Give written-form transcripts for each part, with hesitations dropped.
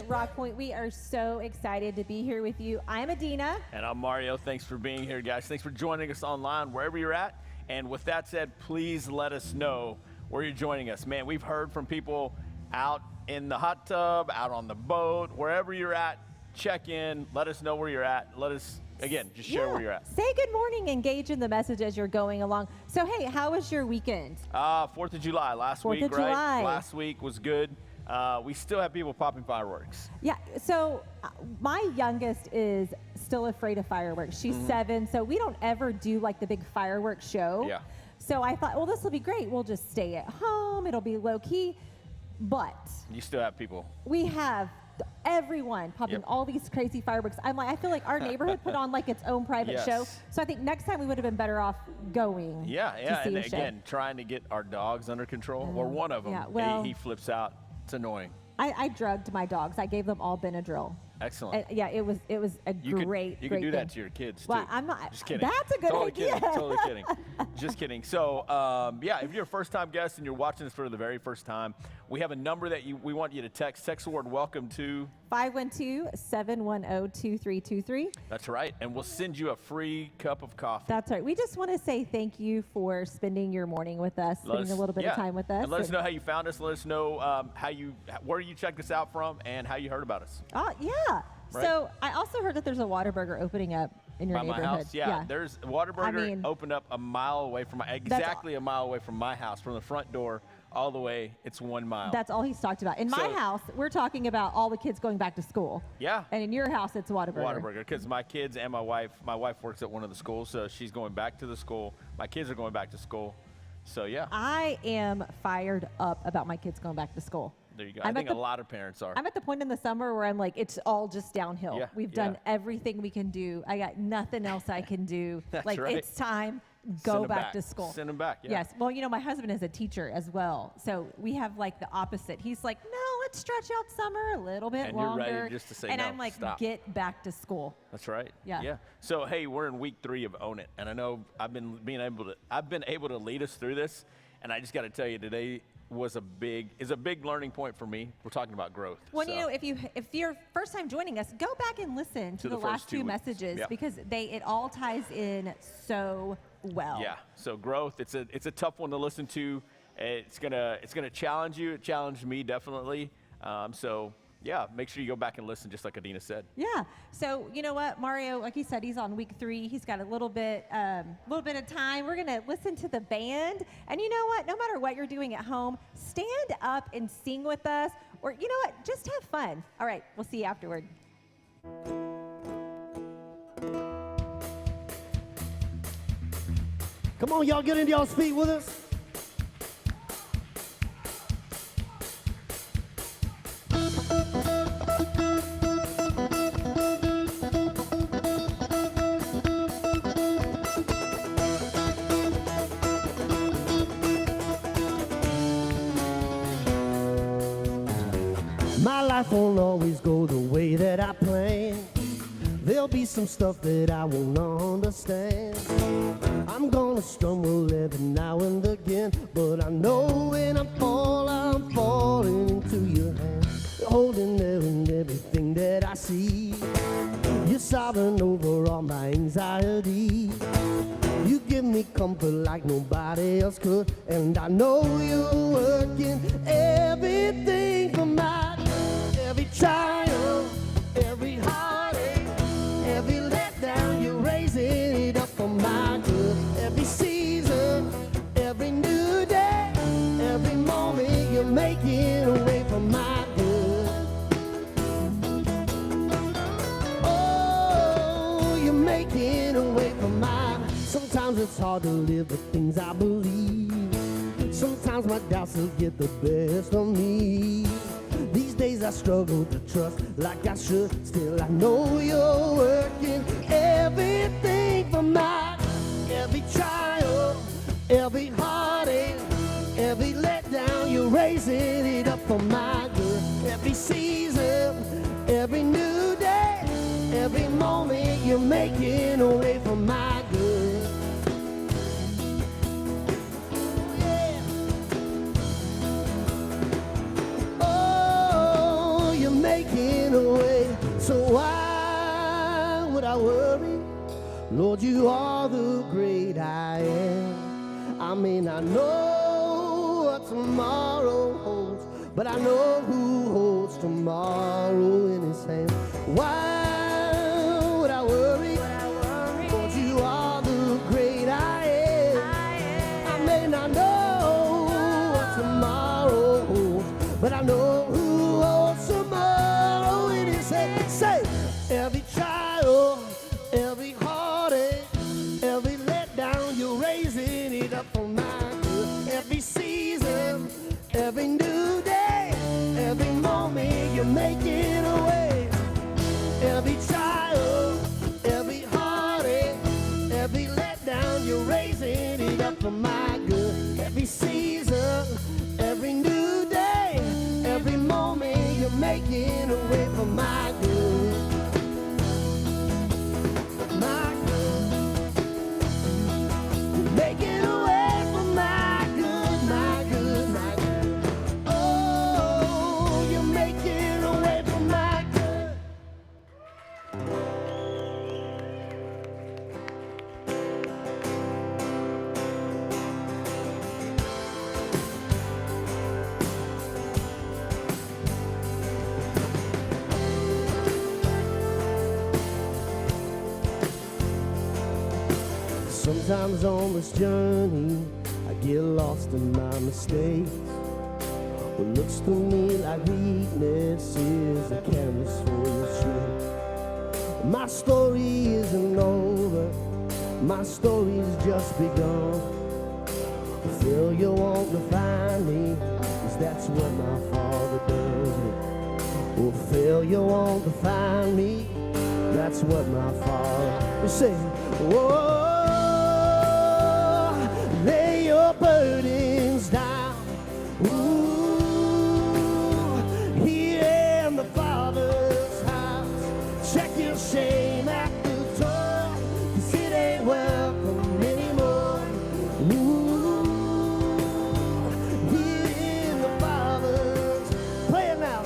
Rock Point. We are so excited to be here with you. I'm Adina. And I'm Mario. Thanks for being here, guys. Thanks for joining us online, wherever you're at. And with that said, please let us know where you're joining us. Man, we've heard from people out in the hot tub, out on the boat, wherever you're at. Check in. Let us know where you're at. Let us, again, just share where you're at. Say good morning. Engage in the message as you're going along. So, hey, how was your weekend? 4th of July last week, right? July. Last week was good. We still have people popping fireworks. Yeah, so my youngest is still afraid of fireworks. She's 7, so we don't ever do like the big fireworks show. Yeah. So I thought, well, this will be great. We'll just stay at home. It'll be low key. But you still have people. We have everyone popping all these crazy fireworks. I feel like our neighborhood put on like its own private show. So I think next time we would have been better off going. Yeah, to see and a show. again, trying to get our dogs under control, or one of them. Yeah, well, he flips out. It's annoying. I drugged my dogs. I gave them all Benadryl. Excellent. Yeah, it was a great You can do thing. that to your kids too. Well, I'm not. Just kidding. That's a good totally idea. Kidding. Totally kidding. Just kidding. So, yeah, if you're a first-time guest and you're watching this for the very first time, we have a number that we want you to text. Text the word "welcome" to 512-710-2323. That's right, and we'll send you a free cup of coffee. That's right. We just want to say thank you for spending your morning with us, spending a little bit of time with us. And let us know how you found us. Let us know where you checked us out from and how you heard about us. Oh, yeah. Right. So I also heard that there's a Whataburger opening up in your neighborhood. My house, yeah. There's Whataburger opened up a mile away from a mile away from my house, from the front door all the way. It's 1 mile. That's all he's talked about. In my house, we're talking about all the kids going back to school. Yeah. And in your house, it's Whataburger. Whataburger, because my kids and my wife works at one of the schools, so she's going back to the school. My kids are going back to school. So, yeah. I am fired up about my kids going back to school. There you go. I think a lot of parents are. I'm at the point in the summer where I'm like, it's all just downhill. Yeah, We've done everything we can do. I got nothing else I can do. That's like, right. It's time. Go back to school. Send them back. Yeah. Yes. Well, my husband is a teacher as well. So we have like the opposite. He's like, no, let's stretch out summer a little bit longer. You're ready just to say and no, I'm like, stop. Get back to school. That's right. Yeah. Yeah. So, hey, we're in week 3 of Own It. And I know I've been able to lead us through this. And I just got to tell you, today is a big learning point for me. We're talking about growth. Well, if you're first time joining us, go back and listen to the last 2 messages because it all ties in so well. Yeah. So growth, it's a tough one to listen to it's gonna challenge you. It challenged me definitely. So yeah, make sure you go back and listen, just like Adina said. Yeah. So you know what, Mario, like you said, he's on week 3. He's got a little bit of time. We're gonna listen to the band, and you know what? No matter what you're doing at home, stand up and sing with us, or you know what? Just have fun. All right, we'll see you afterward. Come on, y'all, get into y'all's feet with us. My life won't always go the way that I planned. There'll be some stuff that I won't understand. I'm gonna stumble every now and again, but I know when I fall, I'm falling into your hands. You're holding everything that I see. You're sovereign over all my anxiety. You give me comfort like nobody else could, and I know you're working everything for my good. Every trial, every heartache, every letdown, you're raising it up for my good. Every season, every new day, every moment, you're making a way for my good. Oh, you're making a way for my good. Sometimes it's hard to live the things I believe. Sometimes my doubts will get the best of me. These days I struggle to trust like I should. Still I know you're working everything for my good. Every trial, every heartache, every letdown, you're raising it up for my good. Every season, every new day, every moment, you're making a way for my good. Yeah. Oh, you're making a way. So why would I worry? Lord, you are the great I am. I may not know what tomorrow holds, but I know who holds tomorrow in his hand. Why would I worry? Lord, you are the great I am. I may not know what tomorrow holds, but I know who holds tomorrow in his hand. Say, every trial, every heartache, every letdown, you're raising it up for my good. Every season, every new day, every moment, you're making a way. Every trial, every heartache, every letdown, you're raising it up for my good. Every season, every new day, every moment, you're making a way for my good. My good. You're making a way for my good, my good, my good. Oh, you're making a way for my good. Sometimes on this journey, I get lost in my mistakes. What looks to me like weakness is a canvas for your strength. My story isn't over, my story's just begun. Failure won't define me, 'cause that's what my Father does. Oh, failure won't define me, that's what my Father says. Whoa. Lay your burdens down. Ooh, here in the Father's house. Check your shame at the door, 'cause it ain't welcome anymore. Ooh, here in the Father's. Play it now.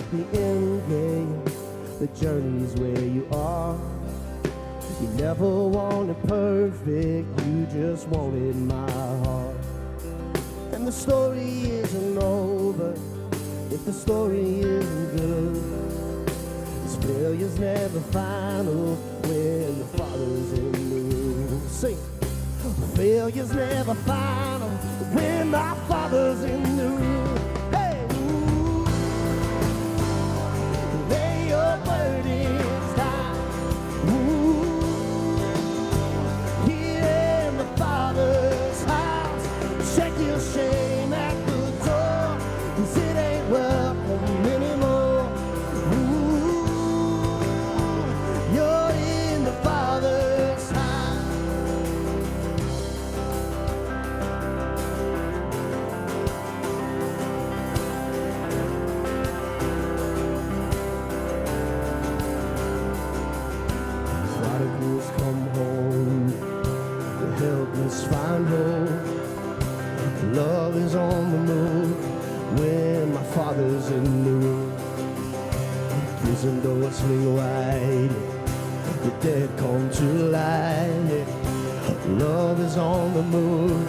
at the end game. The journey's where you are. You never wanted perfect, you just wanted my heart. And the story isn't over if the story isn't good. 'Cause failure's never final when the Father's in the room. Sing. Failure's never final when my Father's in the room. Hey, ooh. Lay your burdens down. Ooh. Here in the Father's house, check your shame at the door, 'cause it ain't welcome anymore. Ooh. You're in the Father's house. Prodigals come home, the helpless find hope. Love is on the move when my Father's in the room. Prison doors swing wide, the dead come to life. Love is on the move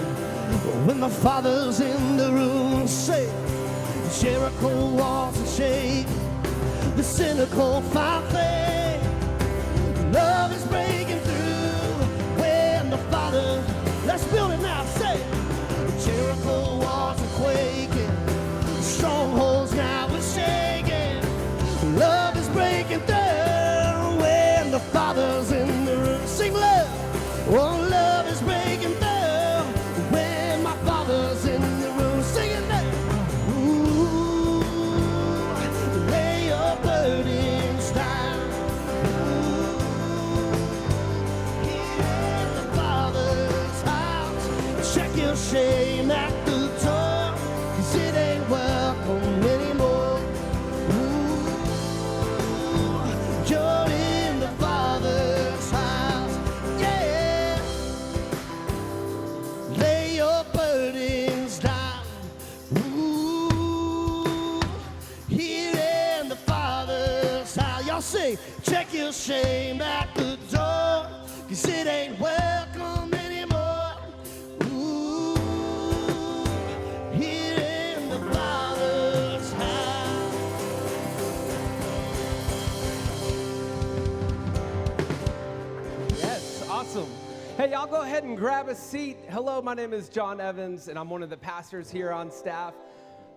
when my Father's in the room. Say, Jericho walls and shake, the cynical find faith. Love is breaking through when the Father, let's build it now, say, Jericho walls are quaking, strongholds now are shaking. Love is breaking through when the Father's in the room. Sing love. Oh, love is breaking through when my Father's in the room. Sing it now. Ooh, lay your burdens down. Ooh, here in the Father's house, check your shame at the door, 'cause it ain't welcome anymore. Ooh, you're in the Father's house, yeah. Lay your burdens down. Ooh, here in the Father's house. Y'all say, check your shame at the door, 'cause it ain't welcome anymore. Ooh, here in the Father's house. Yes, awesome. Hey, y'all go ahead and grab a seat. Hello, my name is John Evans, and I'm one of the pastors here on staff.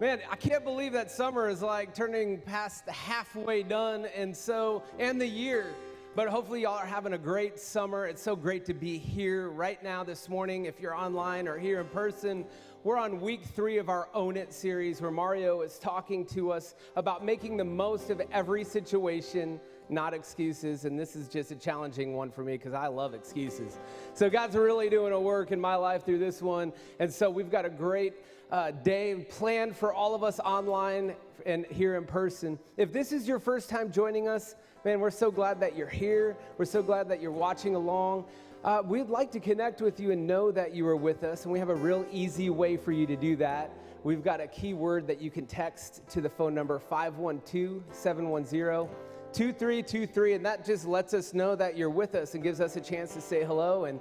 Man, I can't believe that summer is like turning past the halfway done, and the year. But hopefully y'all are having a great summer. It's so great to be here right now this morning. If you're online or here in person, we're on week 3 of our Own It series, where Mario is talking to us about making the most of every situation, not excuses. And this is just a challenging one for me because I love excuses. So God's really doing a work in my life through this one. And so we've got a great day planned for all of us online and here in person. If this is your first time joining us, man, we're so glad that you're here. We're so glad that you're watching along. We'd like to connect with you and know that you are with us, and we have a real easy way for you to do that. We've got a keyword that you can text to the phone number 512-710-2323, and that just lets us know that you're with us and gives us a chance to say hello and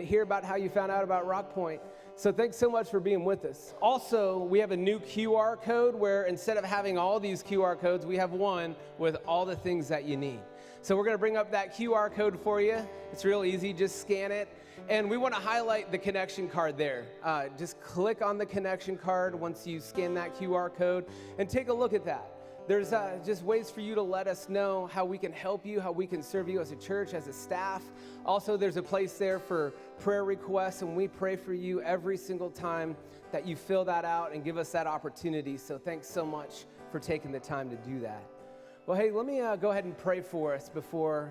hear about how you found out about Rock Point. So thanks so much for being with us. Also, we have a new QR code where instead of having all these QR codes, we have one with all the things that you need. So we're going to bring up that QR code for you. It's real easy. Just scan it. And we want to highlight the connection card there. Just click on the connection card once you scan that QR code and take a look at that. There's just ways for you to let us know how we can help you, how we can serve you as a church, as a staff. Also, there's a place there for prayer requests, and we pray for you every single time that you fill that out and give us that opportunity. So thanks so much for taking the time to do that. Well, hey, let me go ahead and pray for us before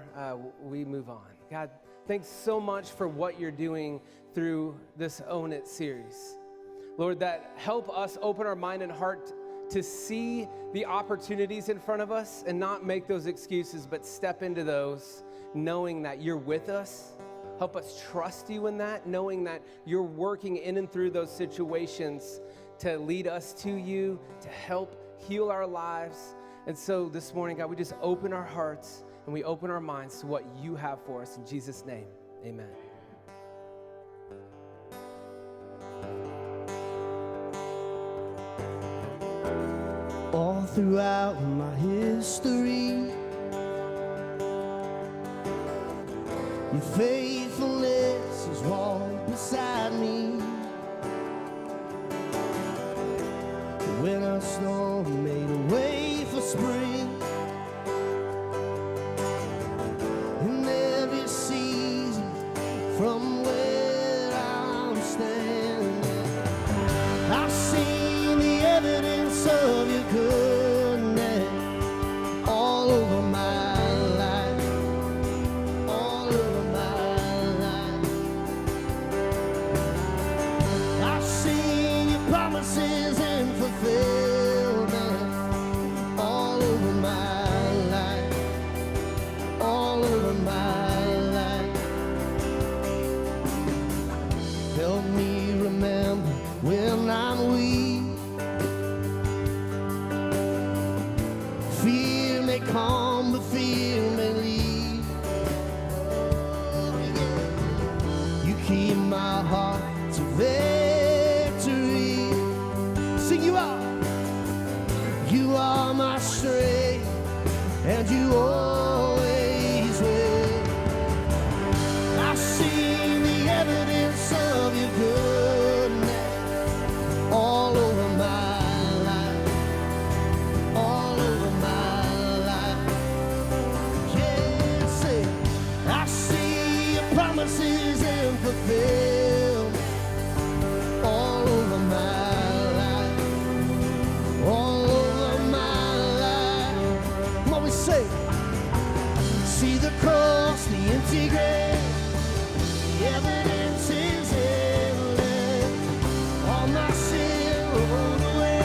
we move on. God, thanks so much for what you're doing through this Own It series. Lord, that help us open our mind and heart to see the opportunities in front of us and not make those excuses, but step into those knowing that you're with us. Help us trust you in that, knowing that you're working in and through those situations to lead us to you, to help heal our lives, And so this morning, God, we just open our hearts and we open our minds to what you have for us. In Jesus' name, amen. All throughout my history, your faithfulness has walked beside me. When a storm made a way for spring, in every season from where I'm standing, I've seen the evidence of your goodness all over my life, all over my life. I've seen your promises and fulfillment all over my life, all over my life. Help me remember when I'm weak. Fear may come, but fear may leave. You keep my heart to victory. Sing you out. You are my strength, and you always will. I've seen the evidence of your goodness all over my life, all over my life. Yeah, say, I see your promises and fulfillment all over my life, all over my life. Come on, we say, see the cross, the empty grave, the evidence is endless. All my sin rolled away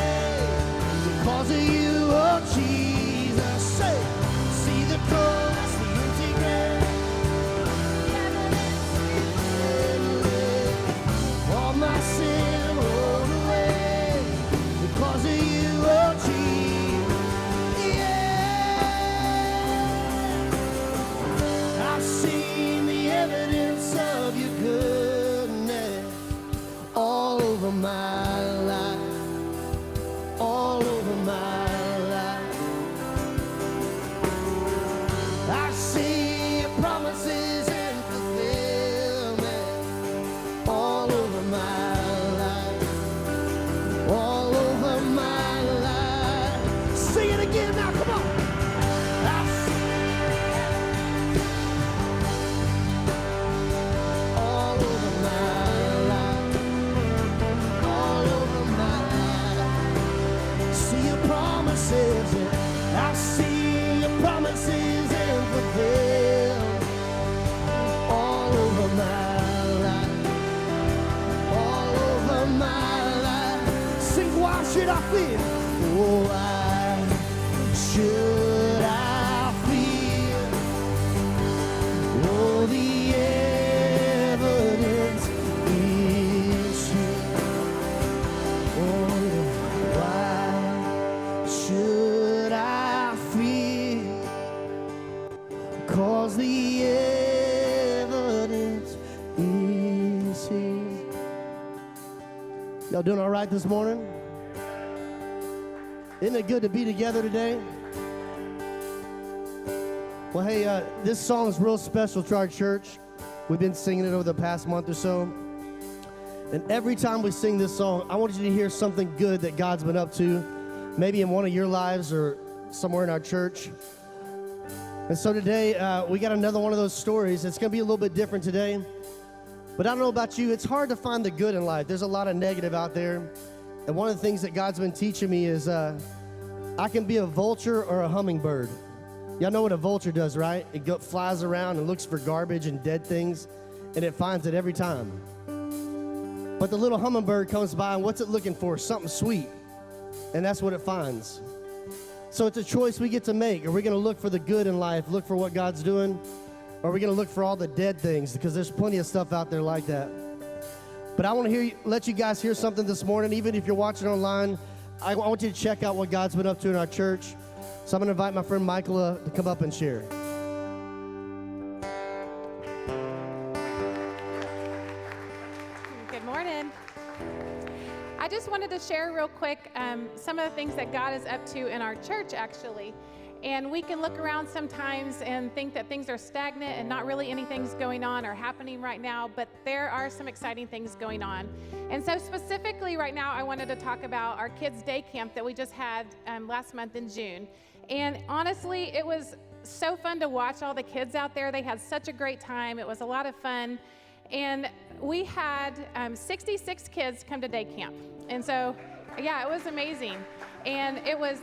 because of you, oh Jesus. Say, see the cross, the empty grave, the evidence is endless. All my sin rolled away because of you, oh Jesus. Yeah, I've seen the evidence of your goodness all over my life, all over my life. I see your promises and fulfillment all over my life, all over my life. Sing it again now, come on. I all over my life, all over my life. See your promises, and I see your promises and fulfill all over my life, all over my life. Sing, why should I fear? Oh, why should I fear? Oh, the evidence is here. Oh, why should I fear? 'Cause the evidence is here. Y'all doing all right this morning? Isn't it good to be together today? Well, hey, this song is real special to our church. We've been singing it over the past month or so. And every time we sing this song, I want you to hear something good that God's been up to, maybe in one of your lives or somewhere in our church. And so today, we got another one of those stories. It's going to be a little bit different today. But I don't know about you, it's hard to find the good in life. There's a lot of negative out there. And one of the things that God's been teaching me is I can be a vulture or a hummingbird. Y'all know what a vulture does, right? It flies around and looks for garbage and dead things, and it finds it every time. But the little hummingbird comes by, and what's it looking for? Something sweet. And that's what it finds. So it's a choice we get to make. Are we going to look for the good in life, look for what God's doing? Or are we going to look for all the dead things? Because there's plenty of stuff out there like that. But I want to let you guys hear something this morning. Even if you're watching online, I want you to check out what God's been up to in our church. So I'm going to invite my friend Michael to come up and share. Good morning. I just wanted to share real quick some of the things that God is up to in our church, actually. And we can look around sometimes and think that things are stagnant and not really anything's going on or happening right now, but there are some exciting things going on. And so specifically right now, I wanted to talk about our kids' day camp that we just had last month in June. And honestly, it was so fun to watch all the kids out there. They had such a great time. It was a lot of fun. And we had 66 kids come to day camp. And so, yeah, it was amazing. And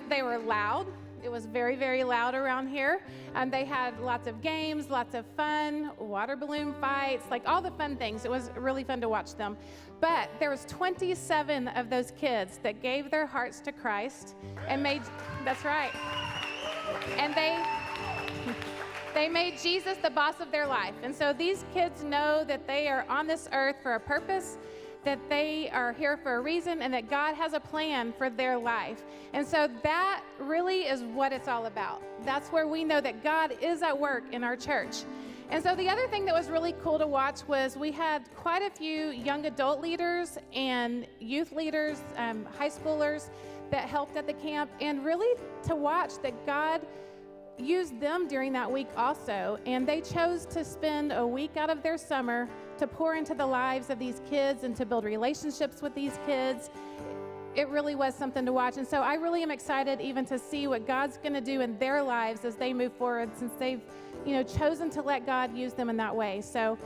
they were loud. It was very, very loud around here. They had lots of games, lots of fun, water balloon fights, like all the fun things. It was really fun to watch them. But there was 27 of those kids that gave their hearts to Christ and that's right. And they made Jesus the boss of their life. And so these kids know that they are on this earth for a purpose, that they are here for a reason, and that God has a plan for their life. And so that really is what it's all about. That's where we know that God is at work in our church. And so the other thing that was really cool to watch was we had quite a few young adult leaders and youth leaders, high schoolers that helped at the camp, and really to watch that God used them during that week also. And they chose to spend a week out of their summer to pour into the lives of these kids and to build relationships with these kids. It really was something to watch. And so I really am excited even to see what God's going to do in their lives as they move forward, since they've, chosen to let God use them in that way. So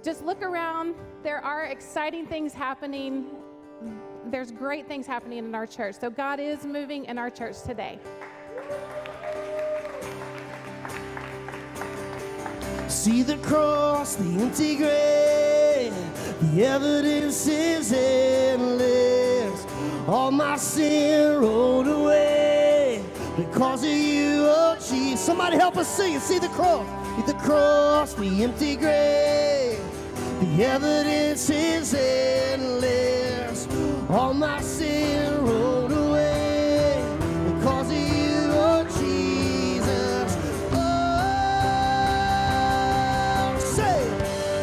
just look around. There are exciting things happening. There's great things happening in our church. So God is moving in our church today. See the cross, the empty grave, the evidence is endless. All my sin rolled away because of you, oh Jesus. Somebody help us sing it. See the cross, the empty grave, the evidence is endless. All my sin rolled away because of you, oh Jesus.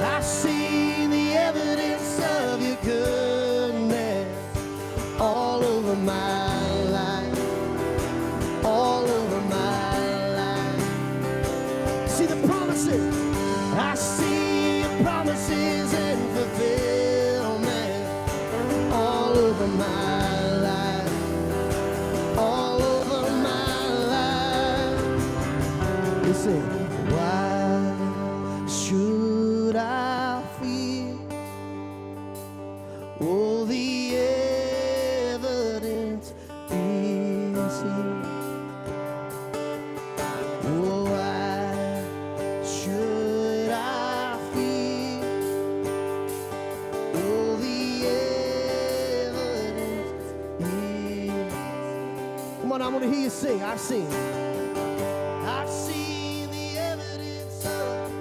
I see the evidence of your goodness all over my life, all over my life. See the promises, I see your promises and fulfillment all over my life, all over my life. Listen, why should I fear? Oh, the evidence is here. Oh, why should I fear? Oh, the evidence is. Come on, I want to hear you sing. I've seen the evidence of.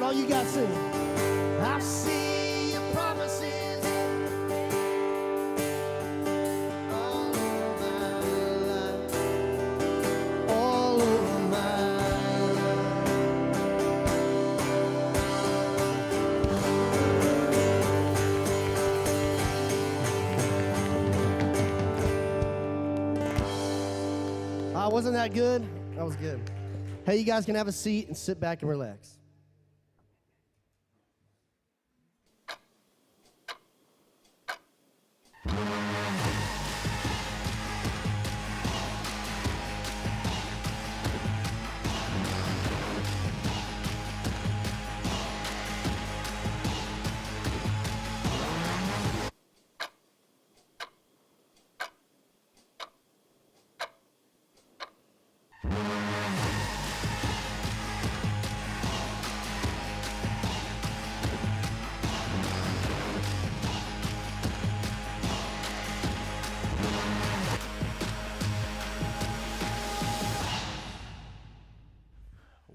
All you got sing. I see your promises all over my life, all over my life. Wasn't that good? That was good. Hey, you guys can have a seat and sit back and relax.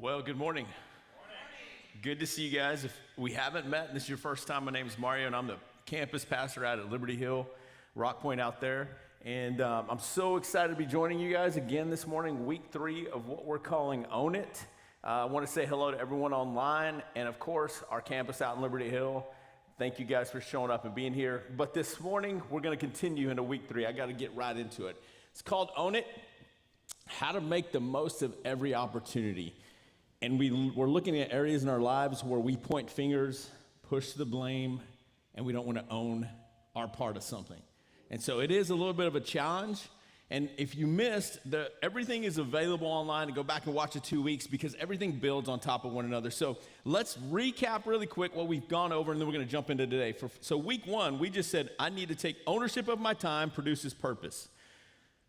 Well, good morning. Good to see you guys. If we haven't met and this is your first time, my name is Mario, and I'm the campus pastor out at Liberty Hill, Rock Point out there. And I'm so excited to be joining you guys again this morning, week 3 of what we're calling Own It. I want to say hello to everyone online and, of course, our campus out in Liberty Hill. Thank you guys for showing up and being here. But this morning, we're going to continue into week 3. I got to get right into it. It's called Own It, how to make the most of every opportunity. And we're looking at areas in our lives where we point fingers, push the blame, and we don't want to own our part of something. And so it is a little bit of a challenge. And if you missed, everything is available online, to go back and watch it 2 weeks, because everything builds on top of one another. So let's recap really quick what we've gone over, and then we're going to jump into today. So week 1, we just said, I need to take ownership of my time produces purpose.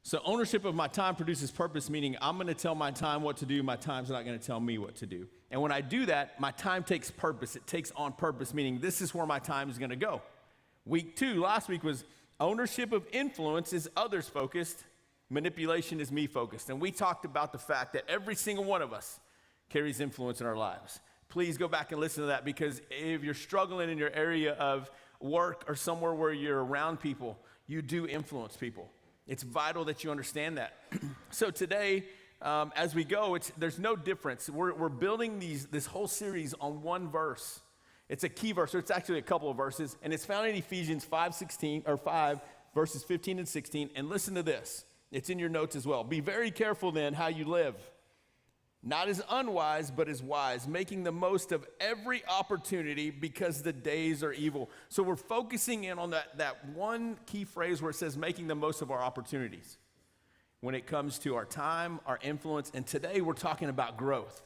So ownership of my time produces purpose, meaning I'm going to tell my time what to do. My time's not going to tell me what to do. And when I do that, my time takes purpose. It takes on purpose, meaning this is where my time is going to go. Week 2, last week, was ownership of influence is others focused. Manipulation is me focused. And we talked about the fact that every single one of us carries influence in our lives. Please go back and listen to that, because if you're struggling in your area of work or somewhere where you're around people, you do influence people. It's vital that you understand that. So today, as we go, there's no difference. We're building this whole series on one verse. It's a key verse, or it's actually a couple of verses, and it's found in Ephesians 5 verses 15 and 16. And listen to this. It's in your notes as well. Be very careful then how you live, not as unwise, but as wise, making the most of every opportunity, because the days are evil. So we're focusing in on that one key phrase where it says making the most of our opportunities when it comes to our time, our influence. And today we're talking about growth.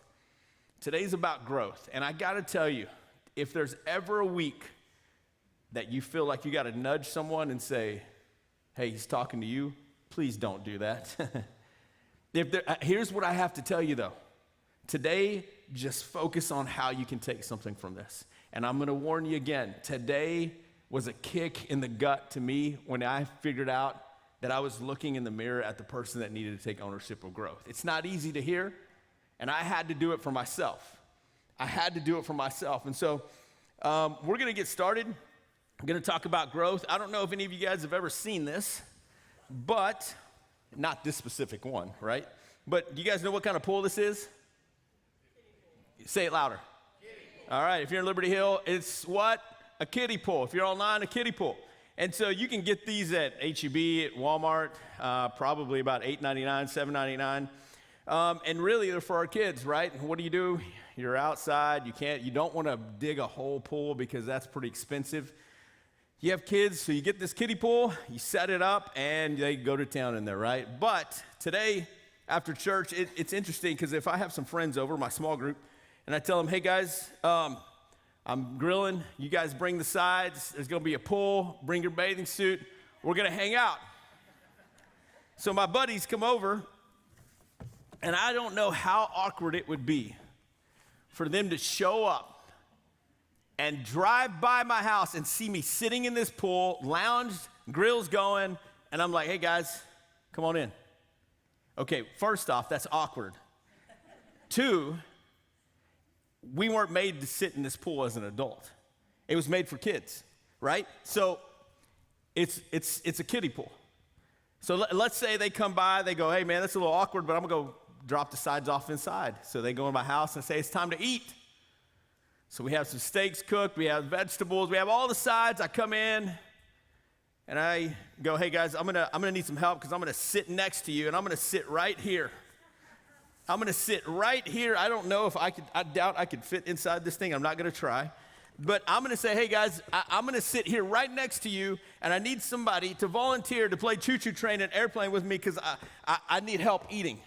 Today's about growth. And I got to tell you, if there's ever a week that you feel like you got to nudge someone and say, hey, he's talking to you, please don't do that. Here's what I have to tell you, though. Today, just focus on how you can take something from this. And I'm going to warn you again, today was a kick in the gut to me when I figured out that I was looking in the mirror at the person that needed to take ownership of growth. It's not easy to hear, and I had to do it for myself. And so we're going to get started. I'm going to talk about growth. I don't know if any of you guys have ever seen this, but not this specific one, right? But do you guys know what kind of pool this is? Say it louder. All right, if you're in Liberty Hill, it's what? A kiddie pool. If you're online, a kiddie pool. And so you can get these at H-E-B, at Walmart, probably about $8.99, $7.99. And really, they're for our kids, right? And what do? You're outside. You don't want to dig a whole pool because that's pretty expensive. You have kids, so you get this kiddie pool, you set it up, and they go to town in there, right? But today, after church, it's interesting, because if I have some friends over, my small group, and I tell them, hey guys, I'm grilling, you guys bring the sides, there's gonna be a pool, bring your bathing suit, we're gonna hang out. So my buddies come over, and I don't know how awkward it would be for them to show up and drive by my house and see me sitting in this pool, lounged, grill's going, and I'm like, hey guys, come on in. Okay, first off, that's awkward. 2, we weren't made to sit in this pool as an adult. It was made for kids, right? So it's a kiddie pool. So let's say they come by, they go, hey man, that's a little awkward, but I'm gonna go drop the sides off inside. So they go in my house and say, it's time to eat. So we have some steaks cooked, we have vegetables, we have all the sides. I come in and I go, hey guys, I'm gonna need some help, because I'm gonna sit next to you, and I'm gonna sit right here. I'm gonna sit right here. I don't know if I doubt I could fit inside this thing. I'm not gonna try. But I'm gonna say, hey guys, I'm gonna sit here right next to you, and I need somebody to volunteer to play choo-choo train and airplane with me, because I need help eating.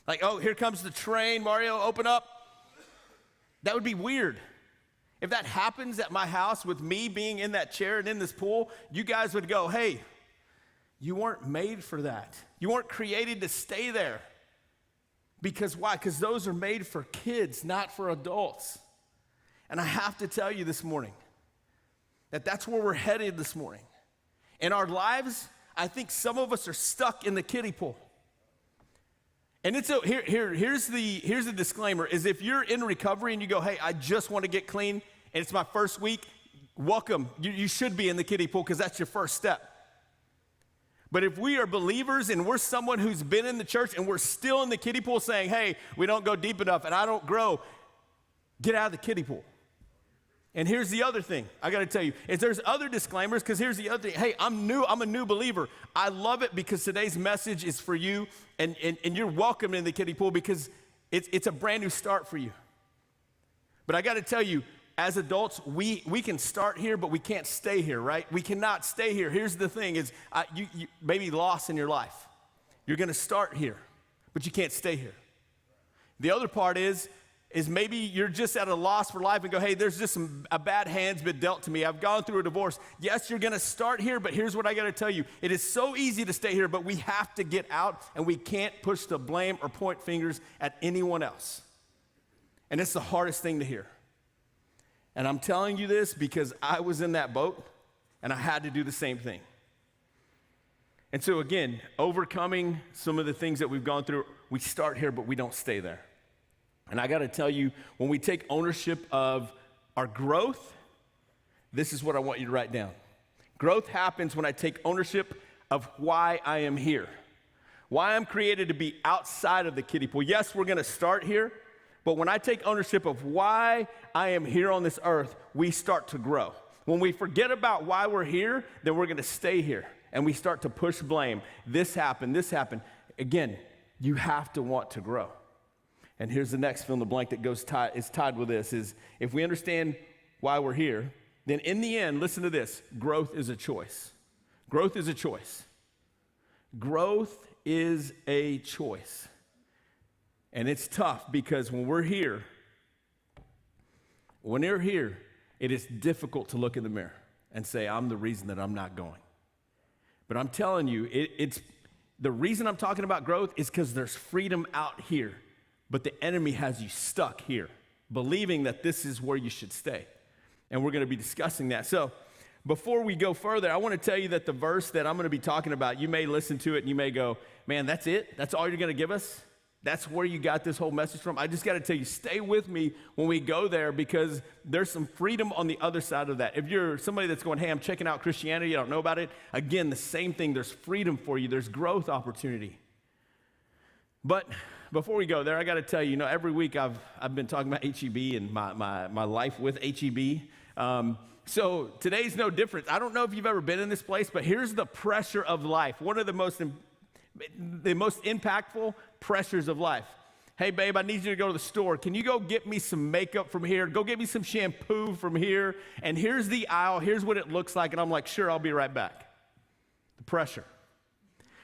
Like, oh, here comes the train, Mario, open up. That would be weird. If that happens at my house with me being in that chair and in this pool, you guys would go, hey, you weren't made for that. You weren't created to stay there. Because why? Because those are made for kids, not for adults. And I have to tell you this morning that that's where we're headed this morning. In our lives, I think some of us are stuck in the kiddie pool. And here's the disclaimer is if you're in recovery and you go, hey, I just want to get clean and it's my first week, welcome. You should be in the kiddie pool because that's your first step. But if we are believers and we're someone who's been in the church and we're still in the kiddie pool saying, hey, we don't go deep enough and I don't grow, get out of the kiddie pool. And here's the other thing I got to tell you is there's other disclaimers because here's the other thing. Hey, I'm a new believer. I love it because today's message is for you and you're welcome in the kiddie pool because it's a brand new start for you. But I got to tell you, as adults, we can start here, but we can't stay here, right? We cannot stay here. Here's the thing is you may be lost in your life. You're going to start here, but you can't stay here. The other part is maybe you're just at a loss for life and go, hey, there's just a bad hand's been dealt to me. I've gone through a divorce. Yes, you're going to start here, but here's what I got to tell you. It is so easy to stay here, but we have to get out, and we can't push the blame or point fingers at anyone else. And it's the hardest thing to hear. And I'm telling you this because I was in that boat, and I had to do the same thing. And so again, overcoming some of the things that we've gone through, we start here, but we don't stay there. And I got to tell you, when we take ownership of our growth, this is what I want you to write down. Growth happens when I take ownership of why I am here, why I'm created to be outside of the kiddie pool. Yes, we're going to start here, but when I take ownership of why I am here on this earth, we start to grow. When we forget about why we're here, then we're going to stay here, and we start to push blame. This happened, this happened. Again, you have to want to grow. And here's the next fill in the blank that is tied with this, is if we understand why we're here, then in the end, listen to this, growth is a choice. Growth is a choice. Growth is a choice. And it's tough because when we're here, it is difficult to look in the mirror and say, I'm the reason that I'm not going. But I'm telling you, it's the reason I'm talking about growth is because there's freedom out here. But the enemy has you stuck here, believing that this is where you should stay. And we're going to be discussing that. So before we go further, I want to tell you that the verse that I'm going to be talking about, you may listen to it and you may go, man, that's it? That's all you're going to give us? That's where you got this whole message from? I just got to tell you, stay with me when we go there because there's some freedom on the other side of that. If you're somebody that's going, hey, I'm checking out Christianity, I don't know about it, again, the same thing. There's freedom for you. There's growth opportunity. But before we go there, I got to tell you, every week I've been talking about HEB and my life with HEB. So today's no different. I don't know if you've ever been in this place, but here's the pressure of life. One of the most impactful pressures of life. Hey, babe, I need you to go to the store. Can you go get me some makeup from here? Go get me some shampoo from here. And here's the aisle. Here's what it looks like. And I'm like, sure, I'll be right back. The pressure.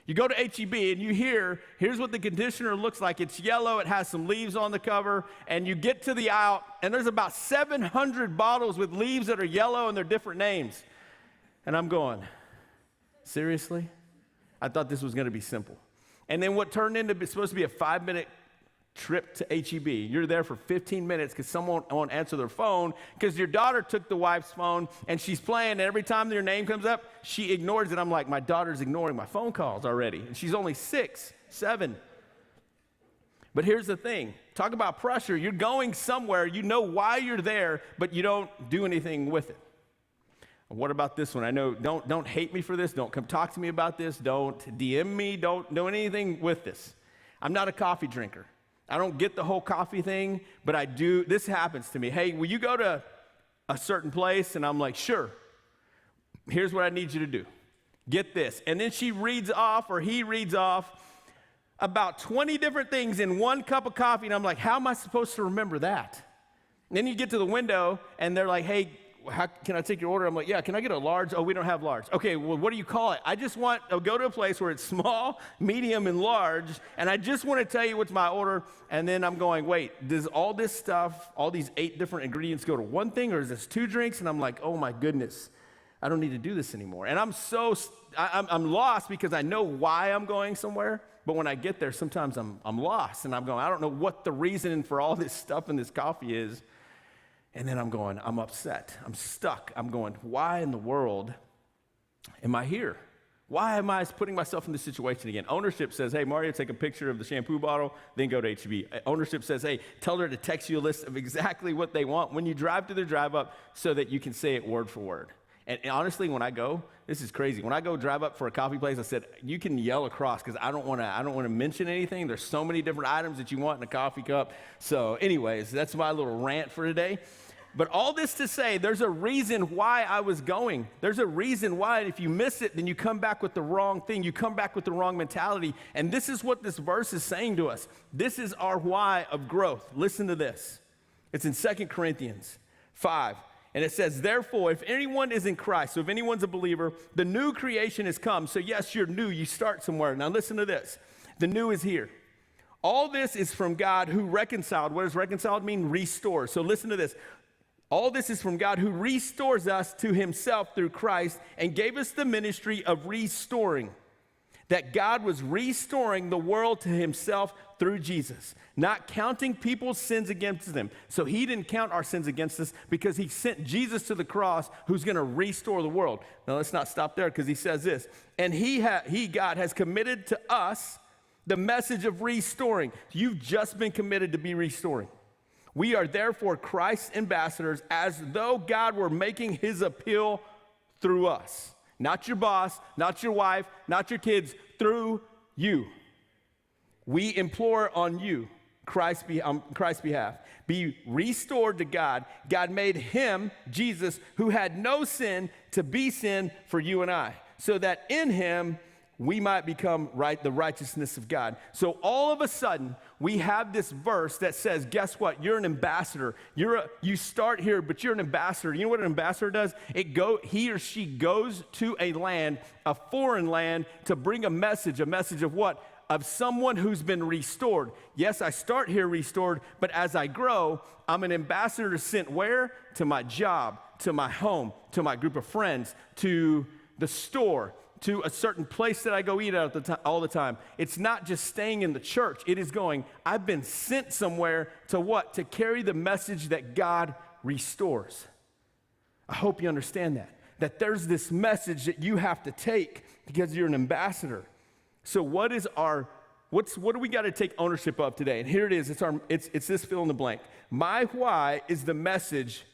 You go to HEB and you here's what the conditioner looks like. It's yellow, it has some leaves on the cover, and you get to the aisle, and there's about 700 bottles with leaves that are yellow and they're different names. And I'm going, seriously? I thought this was going to be simple. And then what turned into supposed to be a 5-minute trip to HEB. You're there for 15 minutes because someone won't answer their phone because your daughter took the wife's phone and she's playing, and every time your name comes up, she ignores it. I'm like, my daughter's ignoring my phone calls already. And she's only 6, 7. But here's the thing. Talk about pressure. You're going somewhere. You know why you're there, but you don't do anything with it. What about this one? I know, don't hate me for this. Don't come talk to me about this. Don't DM me. Don't do anything with this. I'm not a coffee drinker. I don't get the whole coffee thing, but I do. This happens to me. Hey, will you go to a certain place? And I'm like, sure. Here's what I need you to do. Get this. And then she reads off, or he reads off, about 20 different things in one cup of coffee. And I'm like, how am I supposed to remember that? And then you get to the window, and they're like, hey, can I take your order? I'm like, yeah, can I get a large? Oh, we don't have large. Okay, well, what do you call it? I just want to go to a place where it's small, medium, and large, and I just want to tell you what's my order, and then I'm going, wait, does all this stuff, all these 8 different ingredients go to one thing, or is this 2 drinks? And I'm like, oh my goodness, I don't need to do this anymore. And I'm lost because I know why I'm going somewhere, but when I get there, sometimes I'm lost, and I'm going, I don't know what the reason for all this stuff in this coffee is. And then I'm going, I'm upset. I'm stuck. I'm going, why in the world am I here? Why am I putting myself in this situation again? Ownership says, hey, Mario, take a picture of the shampoo bottle, then go to H-E-B. Ownership says, hey, tell her to text you a list of exactly what they want when you drive to their drive up so that you can say it word for word. And honestly, when I go, this is crazy. When I go drive up for a coffee place, I said, you can yell across because I don't want to mention anything. There's so many different items that you want in a coffee cup. So anyways, that's my little rant for today. But all this to say, there's a reason why I was going. There's a reason why if you miss it, then you come back with the wrong thing. You come back with the wrong mentality. And this is what this verse is saying to us. This is our why of growth. Listen to this. It's in 2 Corinthians 5. And it says, therefore, if anyone is in Christ, so if anyone's a believer, the new creation has come. So yes, you're new. You start somewhere. Now listen to this. The new is here. All this is from God who reconciled. What does reconciled mean? Restore. So listen to this. All this is from God who restores us to himself through Christ and gave us the ministry of restoring. That God was restoring the world to himself through Jesus, not counting people's sins against them. So he didn't count our sins against us because he sent Jesus to the cross who's going to restore the world. Now let's not stop there because he says this. And God has committed to us the message of restoring. You've just been committed to be restoring. We are therefore Christ's ambassadors as though God were making his appeal through us. Not your boss, not your wife, not your kids, through you. We implore on you, Christ's behalf, be restored to God. God made him, Jesus, who had no sin, to be sin for you and I, so that in him we might become the righteousness of God. So all of a sudden, we have this verse that says, guess what? You're an ambassador. You start here, but you're an ambassador. You know what an ambassador does? He or she goes to a land, a foreign land, to bring a message of what? Of someone who's been restored. Yes, I start here restored, but as I grow, I'm an ambassador sent where? To my job, to my home, to my group of friends, to the store, to a certain place that I go eat at all the time. It's not just staying in the church. It is going, I've been sent somewhere to what? To carry the message that God restores. I hope you understand that there's this message that you have to take because you're an ambassador. So what do we got to take ownership of today? And here it is. It's this fill in the blank. My why is the message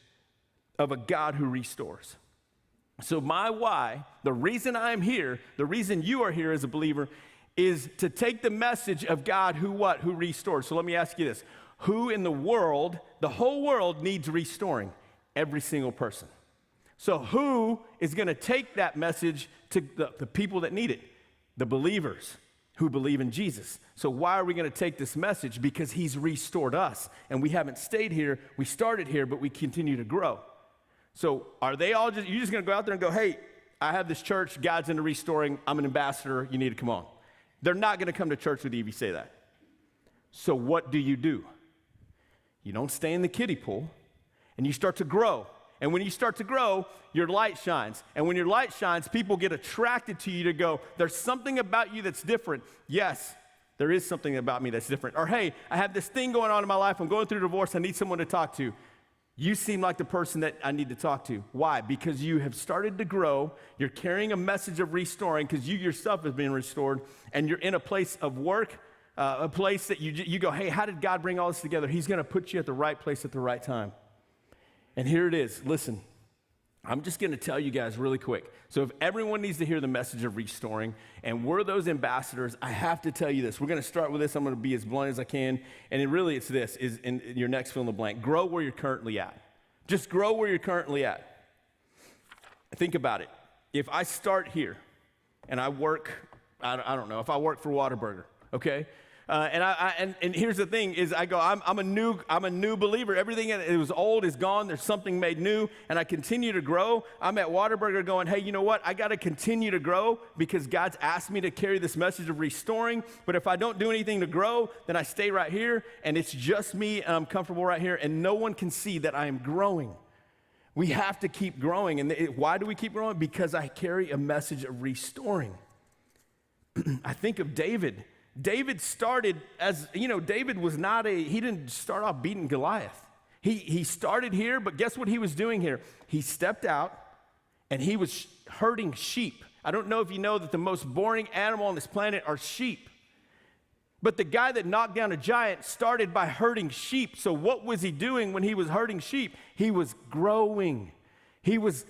of a God who restores. So my why, the reason I'm here, the reason you are here as a believer, is to take the message of God who restores. So let me ask you this. Who in the world, the whole world needs restoring? Every single person. So who is going to take that message to the people that need it? The believers who believe in Jesus. So why are we going to take this message? Because he's restored us. And we haven't stayed here. We started here, but we continue to grow. So are they all you're just going to go out there and go, hey, I have this church, God's into restoring, I'm an ambassador, you need to come on. They're not going to come to church with you if you say that. So what do? You don't stay in the kiddie pool, and you start to grow. And when you start to grow, your light shines. And when your light shines, people get attracted to you to go, there's something about you that's different. Yes, there is something about me that's different. Or hey, I have this thing going on in my life, I'm going through a divorce, I need someone to talk to. You seem like the person that I need to talk to. Why? Because you have started to grow. You're carrying a message of restoring because you yourself have been restored, and you're in a place of work, a place that you go, hey, how did God bring all this together? He's going to put you at the right place at the right time. And here it is. Listen, I'm just going to tell you guys really quick. So if everyone needs to hear the message of restoring, and we're those ambassadors, I have to tell you this. We're going to start with this. I'm going to be as blunt as I can. And it's this, is in your next fill in the blank. Grow where you're currently at. Just grow where you're currently at. Think about it. If I start here and I work, I don't know, if I work for Whataburger, okay? And here's the thing is I go, I'm a new believer. Everything that was old is gone. There's something made new, and I continue to grow. I'm at Whataburger going, hey, you know what? I got to continue to grow because God's asked me to carry this message of restoring. But if I don't do anything to grow, then I stay right here, and it's just me, and I'm comfortable right here, and no one can see that I am growing. We have to keep growing. And why do we keep growing? Because I carry a message of restoring. I think of David. David started as, David was he didn't start off beating Goliath. He started here, but guess what he was doing here? He stepped out and he was herding sheep I don't know if you know that the most boring animal on this planet are sheep. But the guy that knocked down a giant started by herding sheep. So what was he doing when he was herding sheep? He was growing. He was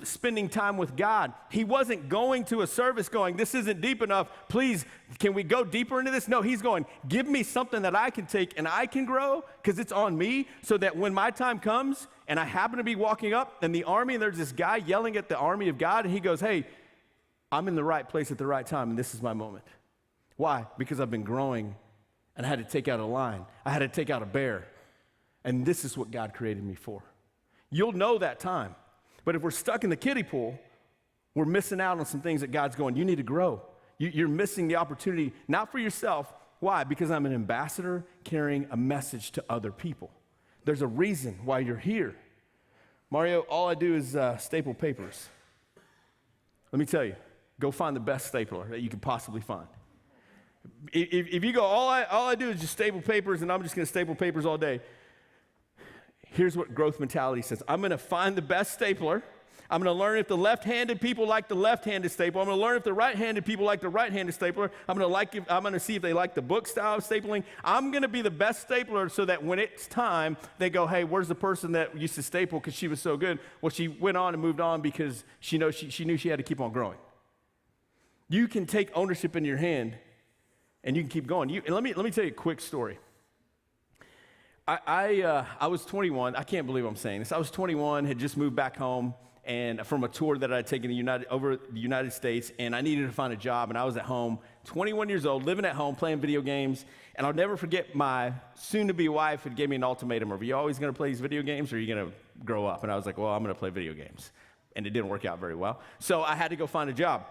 spending time with God. He wasn't going to a service going, this isn't deep enough. Please, can we go deeper into this? No, he's going, give me something that I can take and I can grow because it's on me so that when my time comes and I happen to be walking up in the army and there's this guy yelling at the army of God and he goes, hey, I'm in the right place at the right time and this is my moment. Why? Because I've been growing and I had to take out a lion. I had to take out a bear. And this is what God created me for. You'll know that time. But if we're stuck in the kiddie pool, we're missing out on some things that God's going, you need to grow. You're missing the opportunity, not for yourself. Why? Because I'm an ambassador carrying a message to other people. There's a reason why you're here. Mario, all I do is staple papers. Let me tell you, go find the best stapler that you could possibly find. If you go, all I do is just staple papers and I'm just going to staple papers all day. Here's what growth mentality says. I'm going to find the best stapler. I'm going to learn if the left-handed people like the left-handed staple. I'm going to learn if the right-handed people like the right-handed stapler. I'm going to see if they like the book style of stapling. I'm going to be the best stapler so that when it's time, they go, hey, where's the person that used to staple because she was so good? Well, she went on and moved on because she knew she had to keep on growing. You can take ownership in your hand and you can keep going. And let me tell you a quick story. I was 21. I can't believe I'm saying this. I was 21, had just moved back home and from a tour that I'd taken over the United States, and I needed to find a job, and I was at home, 21 years old, living at home, playing video games, and I'll never forget my soon-to-be wife had gave me an ultimatum. Are you always going to play these video games, or are you going to grow up? And I was like, well, I'm going to play video games, and it didn't work out very well. So I had to go find a job.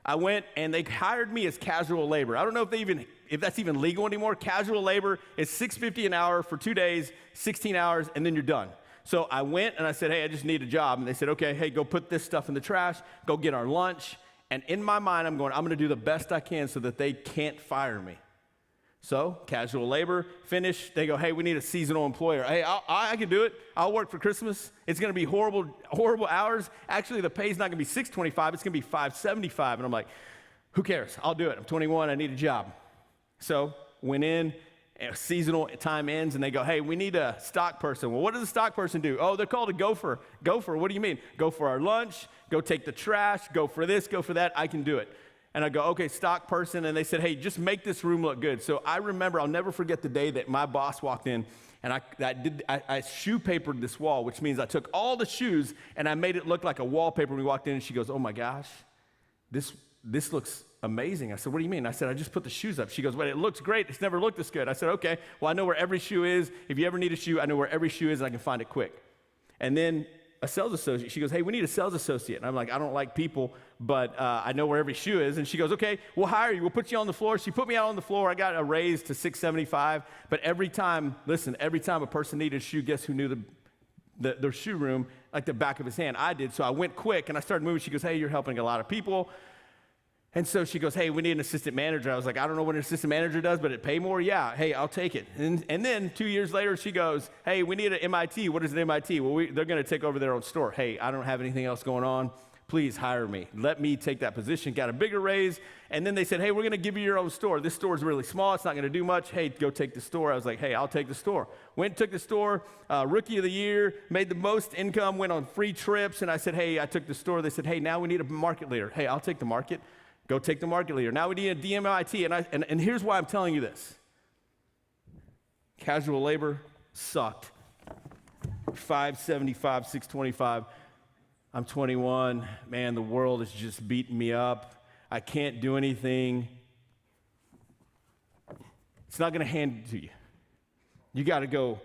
I went and they hired me as casual labor. I don't know if that's even legal anymore. Casual labor is $6.50 an hour for 2 days, 16 hours, and then you're done. So I went and I said, hey, I just need a job. And they said, okay, hey, go put this stuff in the trash, go get our lunch. And in my mind, I'm going to do the best I can so that they can't fire me. So casual labor, finish. They go, hey, we need a seasonal employer. Hey, I can do it. I'll work for Christmas. It's going to be horrible hours. Actually, the pay's not going to be $6.25. It's going to be $5.75. And I'm like, who cares? I'll do it. I'm 21. I need a job. So went in. Seasonal time ends, and they go, hey, we need a stock person. Well, what does a stock person do? Oh, they're called a gopher. Gopher, what do you mean? Go for our lunch, go take the trash, go for this, go for that. I can do it. And I go, okay, stock person. And they said, hey, just make this room look good. So I remember, I'll never forget the day that my boss walked in, and I shoe papered this wall, which means I took all the shoes and I made it look like a wallpaper when we walked in. And she goes, oh my gosh, this looks amazing. I said, what do you mean? I said, I just put the shoes up. She goes, well, it looks great. It's never looked this good. I said, okay, well, I know where every shoe is. If you ever need a shoe, I know where every shoe is and I can find it quick. And then a sales associate, she goes, hey, we need a sales associate. And I'm like, I don't like people, but I know where every shoe is. And she goes, okay, we'll hire you. We'll put you on the floor. She put me out on the floor. I got a raise to $6.75. But every time a person needed a shoe, guess who knew their shoe room like the back of his hand? I did. So I went quick and I started moving. She goes, hey, you're helping a lot of people. And so she goes, hey, we need an assistant manager. I was like, I don't know what an assistant manager does, but it pay more? Yeah, hey, I'll take it. And then 2 years later, she goes, hey, we need an MIT. What is an MIT? Well, they're going to take over their own store. Hey, I don't have anything else going on. Please hire me. Let me take that position. Got a bigger raise. And then they said, hey, we're going to give you your own store. This store is really small. It's not going to do much. Hey, go take the store. I was like, hey, I'll take the store. Went and took the store. Rookie of the year, made the most income, went on free trips. And I said, hey, I took the store. They said, hey, now we need a market leader. Hey, I'll take the market. Go take the market leader. Now we need a DMIT. And here's why I'm telling you this. Casual labor sucked. $5.75, $6.25. I'm 21. Man, the world is just beating me up. I can't do anything. It's not going to hand it to you. You got to go.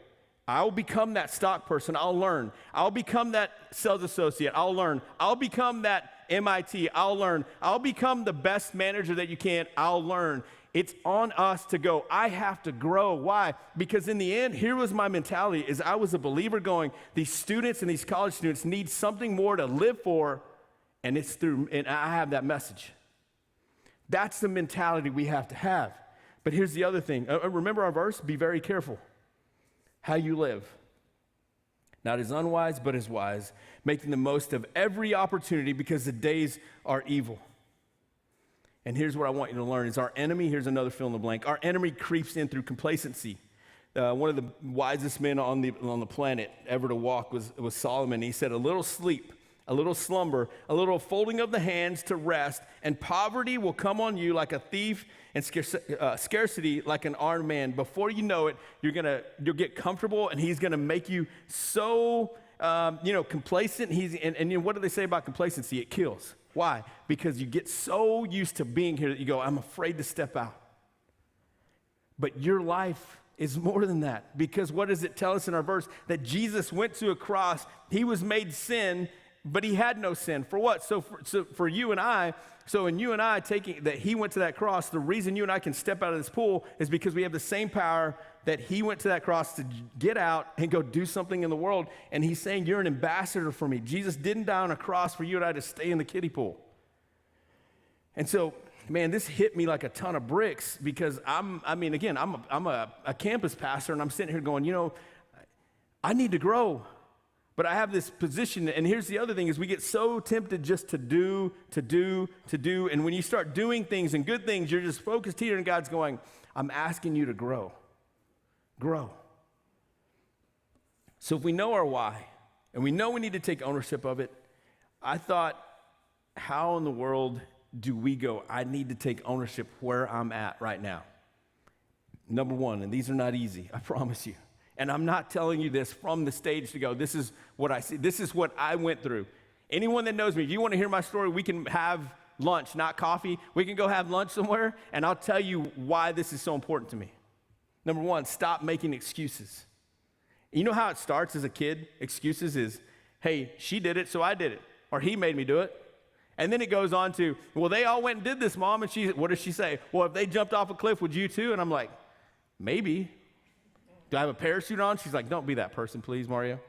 I'll become that stock person. I'll learn. I'll become that sales associate. I'll learn. I'll become that MIT. I'll learn. I'll become the best manager that you can. I'll learn. It's on us to go. I have to grow. Why? Because in the end, here was my mentality, is I was a believer going, these students and these college students need something more to live for, and I have that message. That's the mentality we have to have. But here's the other thing. Remember our verse? Be very careful how you live. Not as unwise, but as wise, making the most of every opportunity because the days are evil. And here's what I want you to learn is our enemy, here's another fill in the blank. Our enemy creeps in through complacency. One of the wisest men on the planet ever to walk was Solomon. He said, a little sleep, a little slumber, a little folding of the hands to rest, and poverty will come on you like a thief, and scarcity like an armed man. Before you know it, you'll get comfortable, and he's gonna make you so complacent. And what do they say about complacency? It kills. Why? Because you get so used to being here that you go, I'm afraid to step out. But your life is more than that, because what does it tell us in our verse? That Jesus went to a cross, he was made sin, but he had no sin. For what? So for you and I, in you and I taking that he went to that cross, the reason you and I can step out of this pool is because we have the same power that he went to that cross to get out and go do something in the world. And he's saying, you're an ambassador for me. Jesus didn't die on a cross for you and I to stay in the kiddie pool. And so, man, this hit me like a ton of bricks, because I'm a campus pastor, and I'm sitting here going, I need to grow. But I have this position, and here's the other thing, is we get so tempted just to do. And when you start doing things and good things, you're just focused here, and God's going, I'm asking you to grow. Grow. So if we know our why, and we know we need to take ownership of it, I thought, how in the world do we go, I need to take ownership where I'm at right now? Number one, and these are not easy, I promise you. And I'm not telling you this from the stage to go, this is what I see. This is what I went through. Anyone that knows me, if you want to hear my story, we can have lunch, not coffee. We can go have lunch somewhere, and I'll tell you why this is so important to me. Number one, stop making excuses. You know how it starts as a kid? Excuses is, hey, she did it, so I did it. Or he made me do it. And then it goes on to, well, they all went and did this, Mom. And what does she say? Well, if they jumped off a cliff, would you too? And I'm like, maybe. Do I have a parachute on? She's like, don't be that person, please, Mario.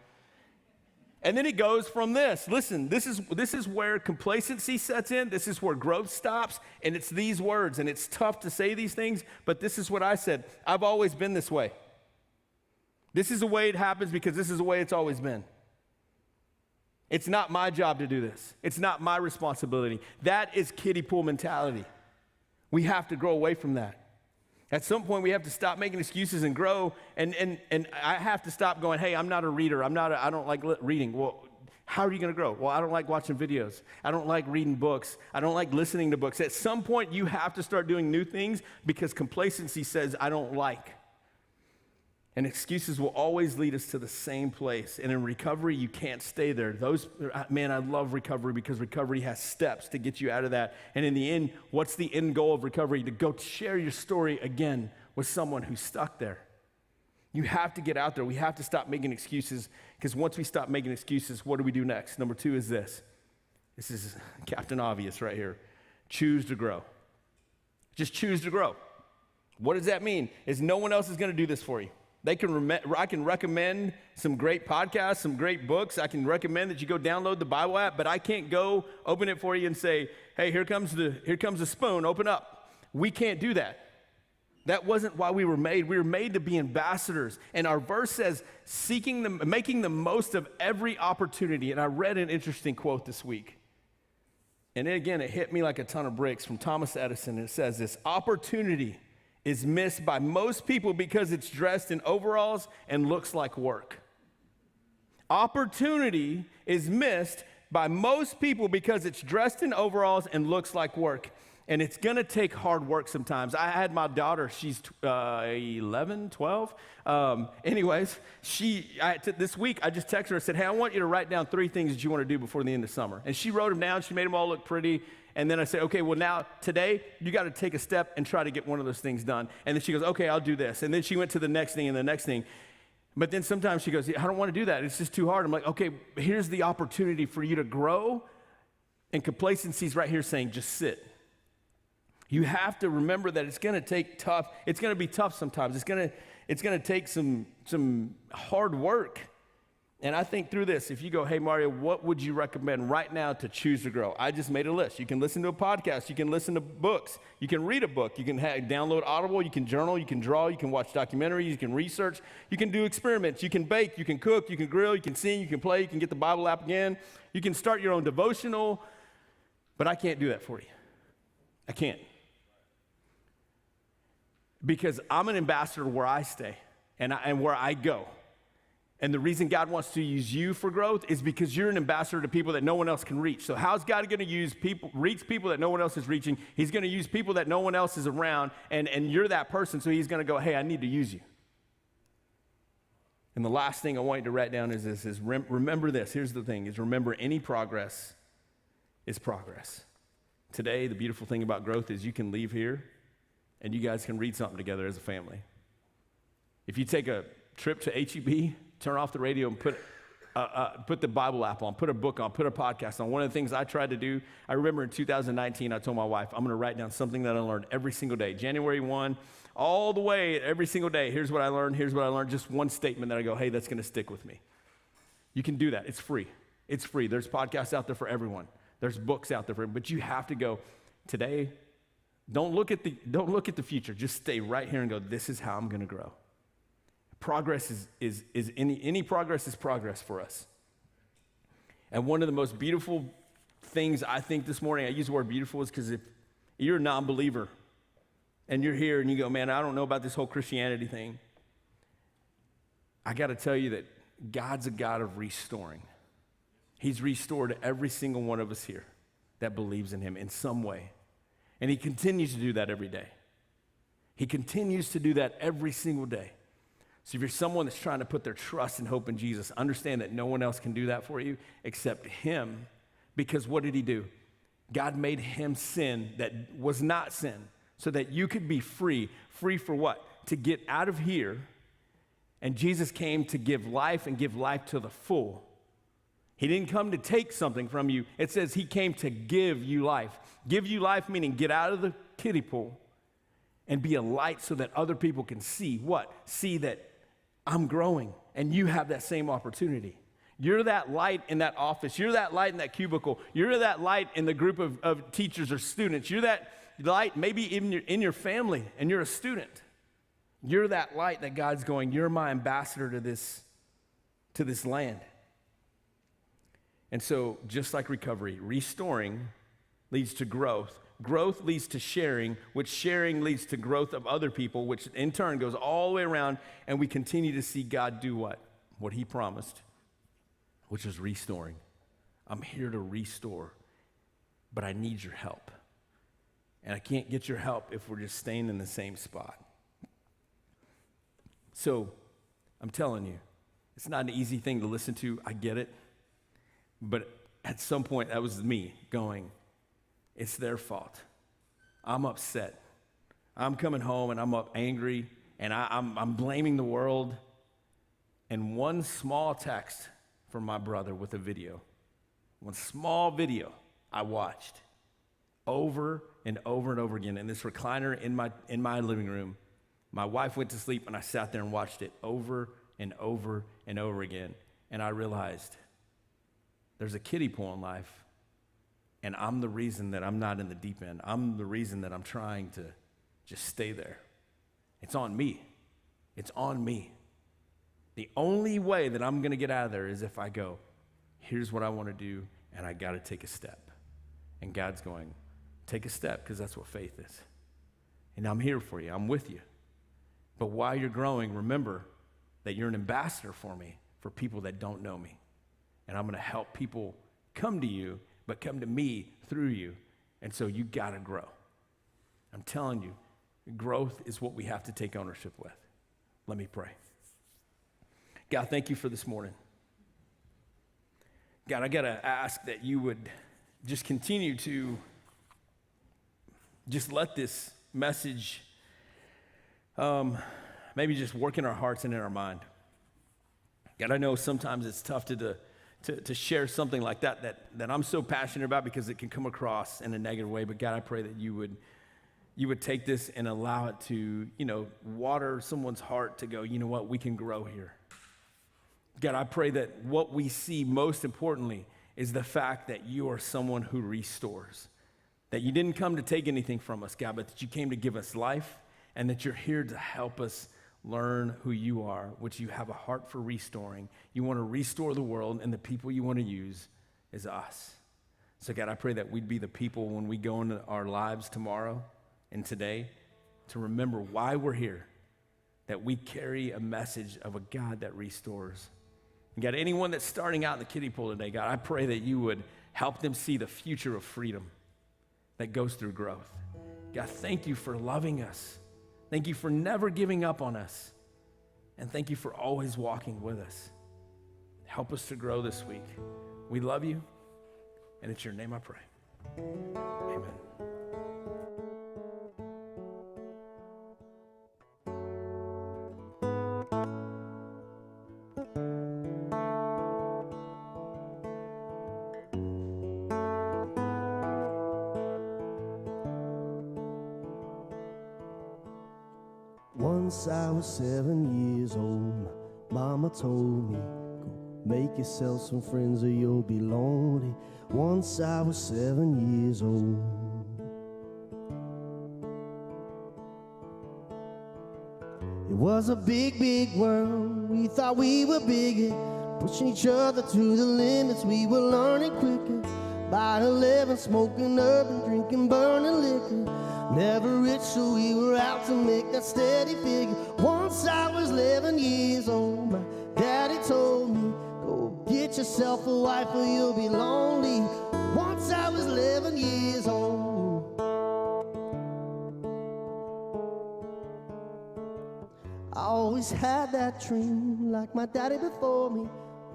And then it goes from this. Listen, this is where complacency sets in. This is where growth stops. And it's these words. And it's tough to say these things, but this is what I said. I've always been this way. This is the way it happens because this is the way it's always been. It's not my job to do this. It's not my responsibility. That is kiddie pool mentality. We have to grow away from that. At some point, we have to stop making excuses and grow. And I have to stop going, hey, I'm not a reader. I don't like reading. Well, how are you going to grow? Well, I don't like watching videos. I don't like reading books. I don't like listening to books. At some point, you have to start doing new things because complacency says, I don't like. And excuses will always lead us to the same place. And in recovery, you can't stay there. I love recovery because recovery has steps to get you out of that. And in the end, what's the end goal of recovery? To go share your story again with someone who's stuck there. You have to get out there. We have to stop making excuses, because once we stop making excuses, what do we do next? Number 2 is this. This is Captain Obvious right here. Choose to grow. Just choose to grow. What does that mean? Is no one else is going to do this for you. I can recommend some great podcasts, some great books. I can recommend that you go download the Bible app, but I can't go open it for you and say, hey, here comes the spoon, open up. We can't do that. That wasn't why we were made. We were made to be ambassadors. And our verse says, making the most of every opportunity. And I read an interesting quote this week. And then again, it hit me like a ton of bricks from Thomas Edison. And it says this: opportunity is missed by most people because it's dressed in overalls and looks like work. Opportunity is missed by most people because it's dressed in overalls and looks like work. And it's going to take hard work sometimes. I had my daughter, she's 11, 12. This week, I just texted her and said, hey, I want you to write down 3 things that you want to do before the end of summer. And she wrote them down. She made them all look pretty. And then I said, okay, well now, today, you got to take a step and try to get one of those things done. And then she goes, okay, I'll do this. And then she went to the next thing and the next thing. But then sometimes she goes, I don't want to do that. It's just too hard. I'm like, okay, here's the opportunity for you to grow. And complacency's right here saying, just sit. You have to remember that it's going to take tough. It's going to be tough sometimes. It's going to take some hard work. And I think through this, if you go, hey, Mario, what would you recommend right now to choose to grow? I just made a list. You can listen to a podcast. You can listen to books. You can read a book. You can download Audible. You can journal. You can draw. You can watch documentaries. You can research. You can do experiments. You can bake. You can cook. You can grill. You can sing. You can play. You can get the Bible app again. You can start your own devotional. But I can't do that for you. I can't. Because I'm an ambassador where I stay and where I go. And the reason God wants to use you for growth is because you're an ambassador to people that no one else can reach. So how's God going to reach people that no one else is reaching? He's going to use people that no one else is around, and you're that person, so he's going to go, hey, I need to use you. And the last thing I want you to write down is this, remember this. Here's the thing, is remember any progress is progress. Today, the beautiful thing about growth is you can leave here and you guys can read something together as a family. If you take a trip to HEB, turn off the radio and put the Bible app on, put a book on, put a podcast on. One of the things I tried to do, I remember in 2019, I told my wife, I'm going to write down something that I learned every single day. January 1, all the way, every single day, here's what I learned, just one statement that I go, hey, that's going to stick with me. You can do that. It's free. It's free. There's podcasts out there for everyone. There's books out there for everyone. But you have to go, today, don't look at the future. Just stay right here and go, this is how I'm going to grow. Progress is any progress is progress for us. And one of the most beautiful things I think this morning, I use the word beautiful, is because if you're a non-believer and you're here and you go, man, I don't know about this whole Christianity thing, I got to tell you that God's a God of restoring. He's restored every single one of us here that believes in him in some way. And he continues to do that every day. He continues to do that every single day. So if you're someone that's trying to put their trust and hope in Jesus, understand that no one else can do that for you except him. Because what did he do? God made him sin that was not sin so that you could be free. Free for what? To get out of here. And Jesus came to give life and give life to the full. He didn't come to take something from you. It says he came to give you life. Give you life meaning get out of the kiddie pool and be a light so that other people can see what? See that I'm growing, and you have that same opportunity. You're that light in that office. You're that light in that cubicle. You're that light in the group of teachers or students. You're that light maybe even in your family, and you're a student. You're that light that God's going, you're my ambassador to this land. And so just like recovery, restoring leads to growth. Growth leads to sharing, which sharing leads to growth of other people, which in turn goes all the way around, and we continue to see God do what? What he promised, which is restoring. I'm here to restore, but I need your help. And I can't get your help if we're just staying in the same spot. So I'm telling you, it's not an easy thing to listen to. I get it. But at some point, that was me going, it's their fault. I'm upset. I'm coming home and I'm up angry and I'm blaming the world. And one small text from my brother with a video, one small video I watched over and over and over again in this recliner in my living room. My wife went to sleep and I sat there and watched it over and over and over again. And I realized there's a kiddie pool in life. And I'm the reason that I'm not in the deep end. I'm the reason that I'm trying to just stay there. It's on me. It's on me. The only way that I'm going to get out of there is if I go, here's what I want to do, and I got to take a step. And God's going, take a step, because that's what faith is. And I'm here for you. I'm with you. But while you're growing, remember that you're an ambassador for me, for people that don't know me. And I'm going to help people come to you, but come to me through you. And so you got to grow. I'm telling you, growth is what we have to take ownership with. Let me pray. God, thank you for this morning. God, I got to ask that you would just continue to just let this message maybe just work in our hearts and in our mind. God, I know sometimes it's tough to share something like that I'm so passionate about because it can come across in a negative way. But God, I pray that you would take this and allow it to, water someone's heart to go, you know what, we can grow here. God, I pray that what we see most importantly is the fact that you are someone who restores. That you didn't come to take anything from us, God, but that you came to give us life and that you're here to help us learn who you are, which you have a heart for restoring. You want to restore the world, and the people you want to use is us. So God, I pray that we'd be the people when we go into our lives tomorrow and today to remember why we're here, that we carry a message of a God that restores. And God, anyone that's starting out in the kiddie pool today, God, I pray that you would help them see the future of freedom that goes through growth. God, thank you for loving us. Thank you for never giving up on us. And thank you for always walking with us. Help us to grow this week. We love you, and it's your name I pray. Amen. Once I was 7 years old, Mama told me, go make yourself some friends or you'll be lonely. Once I was 7 years old. It was a big, big world. We thought we were bigger, pushing each other to the limits. We were learning quicker. By 11, smoking herb and drinking burning liquor. Never rich, so we were out to make that steady figure. Once I was 11 years old, my daddy told me, go get yourself a wife or you'll be lonely. Once I was 11 years old. I always had that dream, like my daddy before me.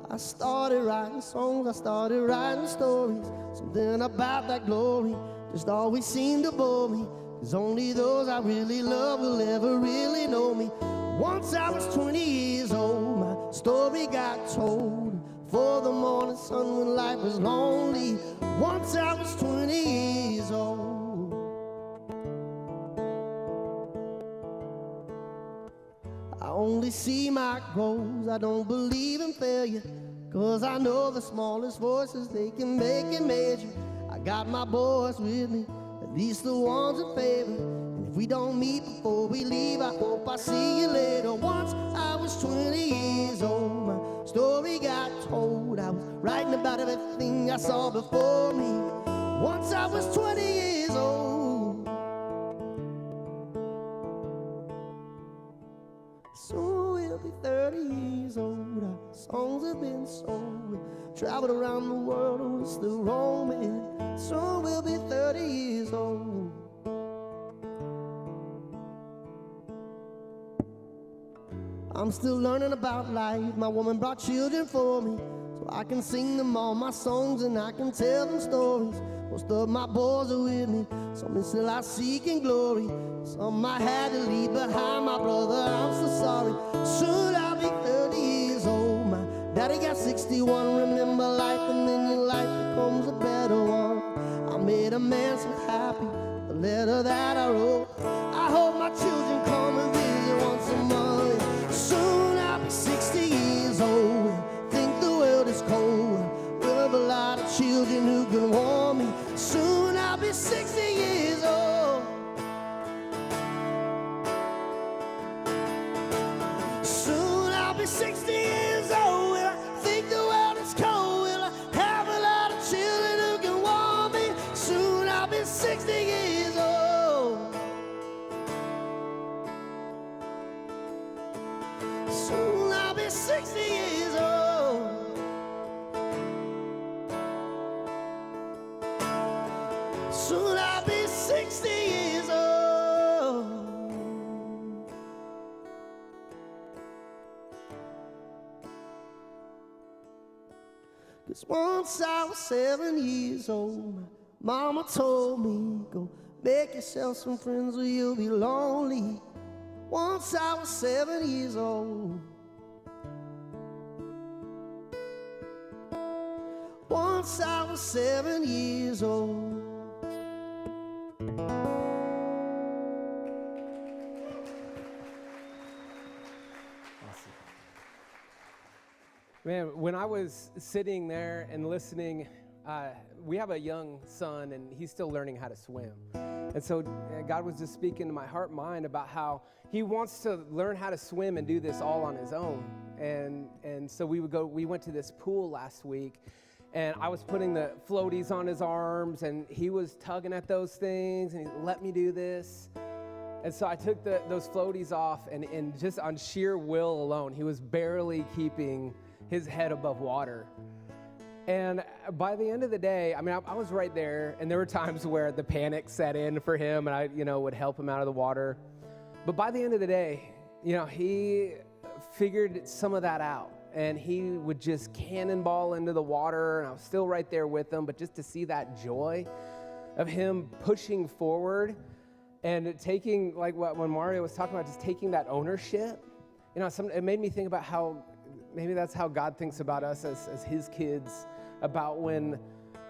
I started writing songs, I started writing stories. Something about that glory just always seemed to bore me. 'Cause only those I really love will ever really know me. Once I was 20 years old, my story got told. For the morning sun when life was lonely. Once I was 20 years old. I only see my goals, I don't believe in failure. 'Cause I know the smallest voices, they can make it major. I got my boys with me, at least the ones in favor. And if we don't meet before we leave, I hope I see you later. Once I was 20 years old, my story got told. I was writing about everything I saw before me. Once I was 20 years old. Soon we'll be 30 years old. Our songs have been sold. We traveled around the world and we're still roaming. Soon we'll be 30 years old. I'm still learning about life. My woman brought children for me, so I can sing them all my songs and I can tell them stories. Most of my boys are with me, some still I seek in glory. Some I had to leave behind, my brother, I'm so sorry. Soon I'll be 30 years old. My daddy got 61. Remember life and then your life becomes a better one. I made a man so happy, the letter that I wrote. I hope my children come and visit once a month. Soon I'll be 60 years old. Think the world is cold. We'll have a lot of children who can warm me. Soon I'll be 60 years old. Soon I'll be 60 years old. Will I think the world is cold? Will I have a lot of children who can warm me? Soon I'll be 60 years old. Soon I'll be 60 years old. Soon I'll be 60 years old. 'Cause once I was 7 years old, Mama told me, go make yourself some friends or you'll be lonely. Once I was 7 years old. Once I was 7 years old. Man, when I was sitting there and listening, we have a young son and he's still learning how to swim. And so God was just speaking to my heart and mind about how he wants to learn how to swim and do this all on his own. And so we went to this pool last week, And I was putting the floaties on his arms, and he was tugging at those things, and he let me do this. And so I took those floaties off, and just on sheer will alone, he was barely keeping his head above water. And by the end of the day, I mean, I was right there, and there were times where the panic set in for him, and I, would help him out of the water. But by the end of the day, he figured some of that out. And he would just cannonball into the water, and I was still right there with him. But just to see that joy of him pushing forward and taking, like when Mario was talking about, just taking that ownership, it made me think about how maybe that's how God thinks about us as his kids, about when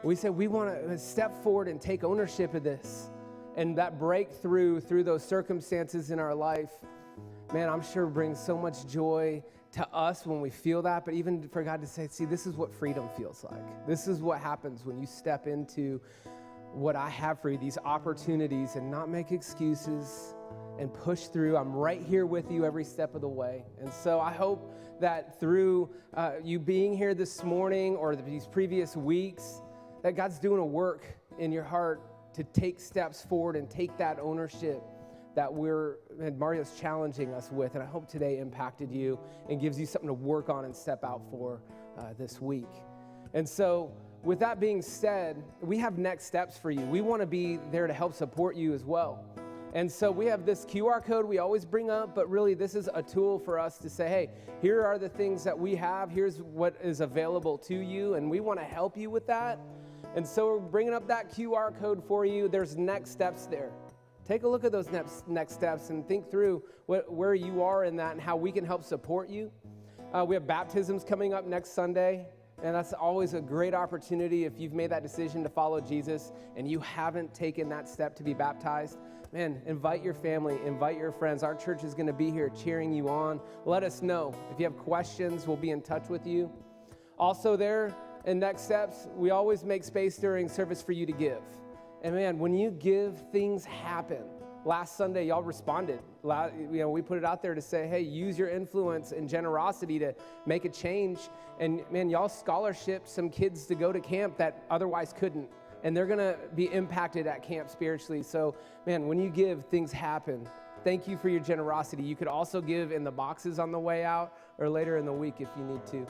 we say we want to step forward and take ownership of this. And that breakthrough through those circumstances in our life, man, I'm sure brings so much joy to us when we feel that, but even for God to say, see, this is what freedom feels like. This is what happens when you step into what I have for you, these opportunities, and not make excuses and push through. I'm right here with you every step of the way. And so I hope that through you being here this morning or these previous weeks, that God's doing a work in your heart to take steps forward and take that ownership that Mario's challenging us with, and I hope today impacted you and gives you something to work on and step out for this week. And so with that being said, we have next steps for you. We want to be there to help support you as well. And so we have this QR code we always bring up, but really this is a tool for us to say, hey, here are the things that we have. Here's what is available to you, and we want to help you with that. And so we're bringing up that QR code for you. There's next steps there. Take a look at those next steps and think through where you are in that and how we can help support you. We have baptisms coming up next Sunday, and that's always a great opportunity if you've made that decision to follow Jesus and you haven't taken that step to be baptized. Man, invite your family, invite your friends. Our church is going to be here cheering you on. Let us know. If you have questions, we'll be in touch with you. Also there in next steps, we always make space during service for you to give. And man, when you give, things happen. Last Sunday, y'all responded. We put it out there to say, hey, use your influence and generosity to make a change. And man, y'all scholarshiped some kids to go to camp that otherwise couldn't. And they're going to be impacted at camp spiritually. So man, when you give, things happen. Thank you for your generosity. You could also give in the boxes on the way out or later in the week if you need to.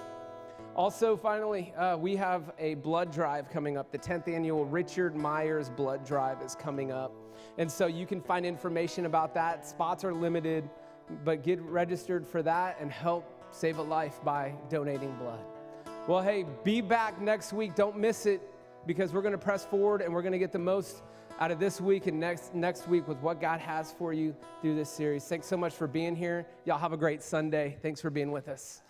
Also, finally, we have a blood drive coming up. The 10th annual Richard Myers Blood Drive is coming up. And so you can find information about that. Spots are limited, but get registered for that and help save a life by donating blood. Well, hey, be back next week. Don't miss it, because we're going to press forward and we're going to get the most out of this week and next week with what God has for you through this series. Thanks so much for being here. Y'all have a great Sunday. Thanks for being with us.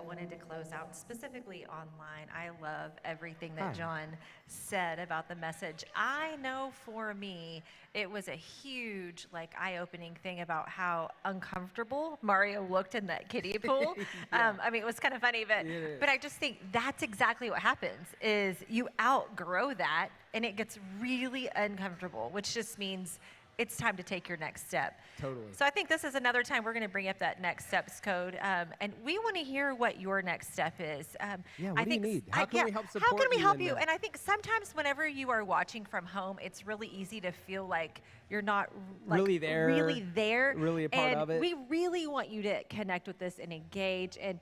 Wanted to close out specifically online. I love everything that John said about the message. I know for me, it was a huge, eye-opening thing about how uncomfortable Mario looked in that kiddie pool. It was kind of funny, but I just think that's exactly what happens, is you outgrow that and it gets really uncomfortable, which just means it's time to take your next step. Totally. So I think this is another time we're going to bring up that next steps code, and we want to hear what your next step is. What do you need? How can we help support you? How can we help you? And I think sometimes whenever you are watching from home, it's really easy to feel like you're not really there, really a part of it. We really want you to connect with us and engage, and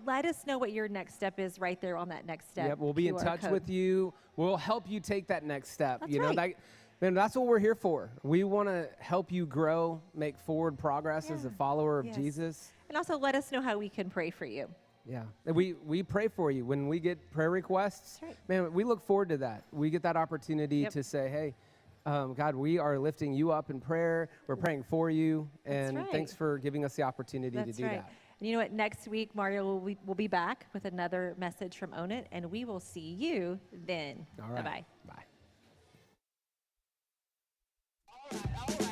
let us know what your next step is right there on that next step. Yep, we'll be in touch with you. We'll help you take that next step. That's right. Man, that's what we're here for. We want to help you grow, make forward progress as a follower of Jesus. And also let us know how we can pray for you. Yeah, and we pray for you. When we get prayer requests, man, we look forward to that. We get that opportunity to say, hey, God, we are lifting you up in prayer. We're praying for you, and thanks for giving us the opportunity to do that. And you know what? Next week, Mario will be back with another message from Own It, and we will see you then. All right. Bye-bye. Bye. All right.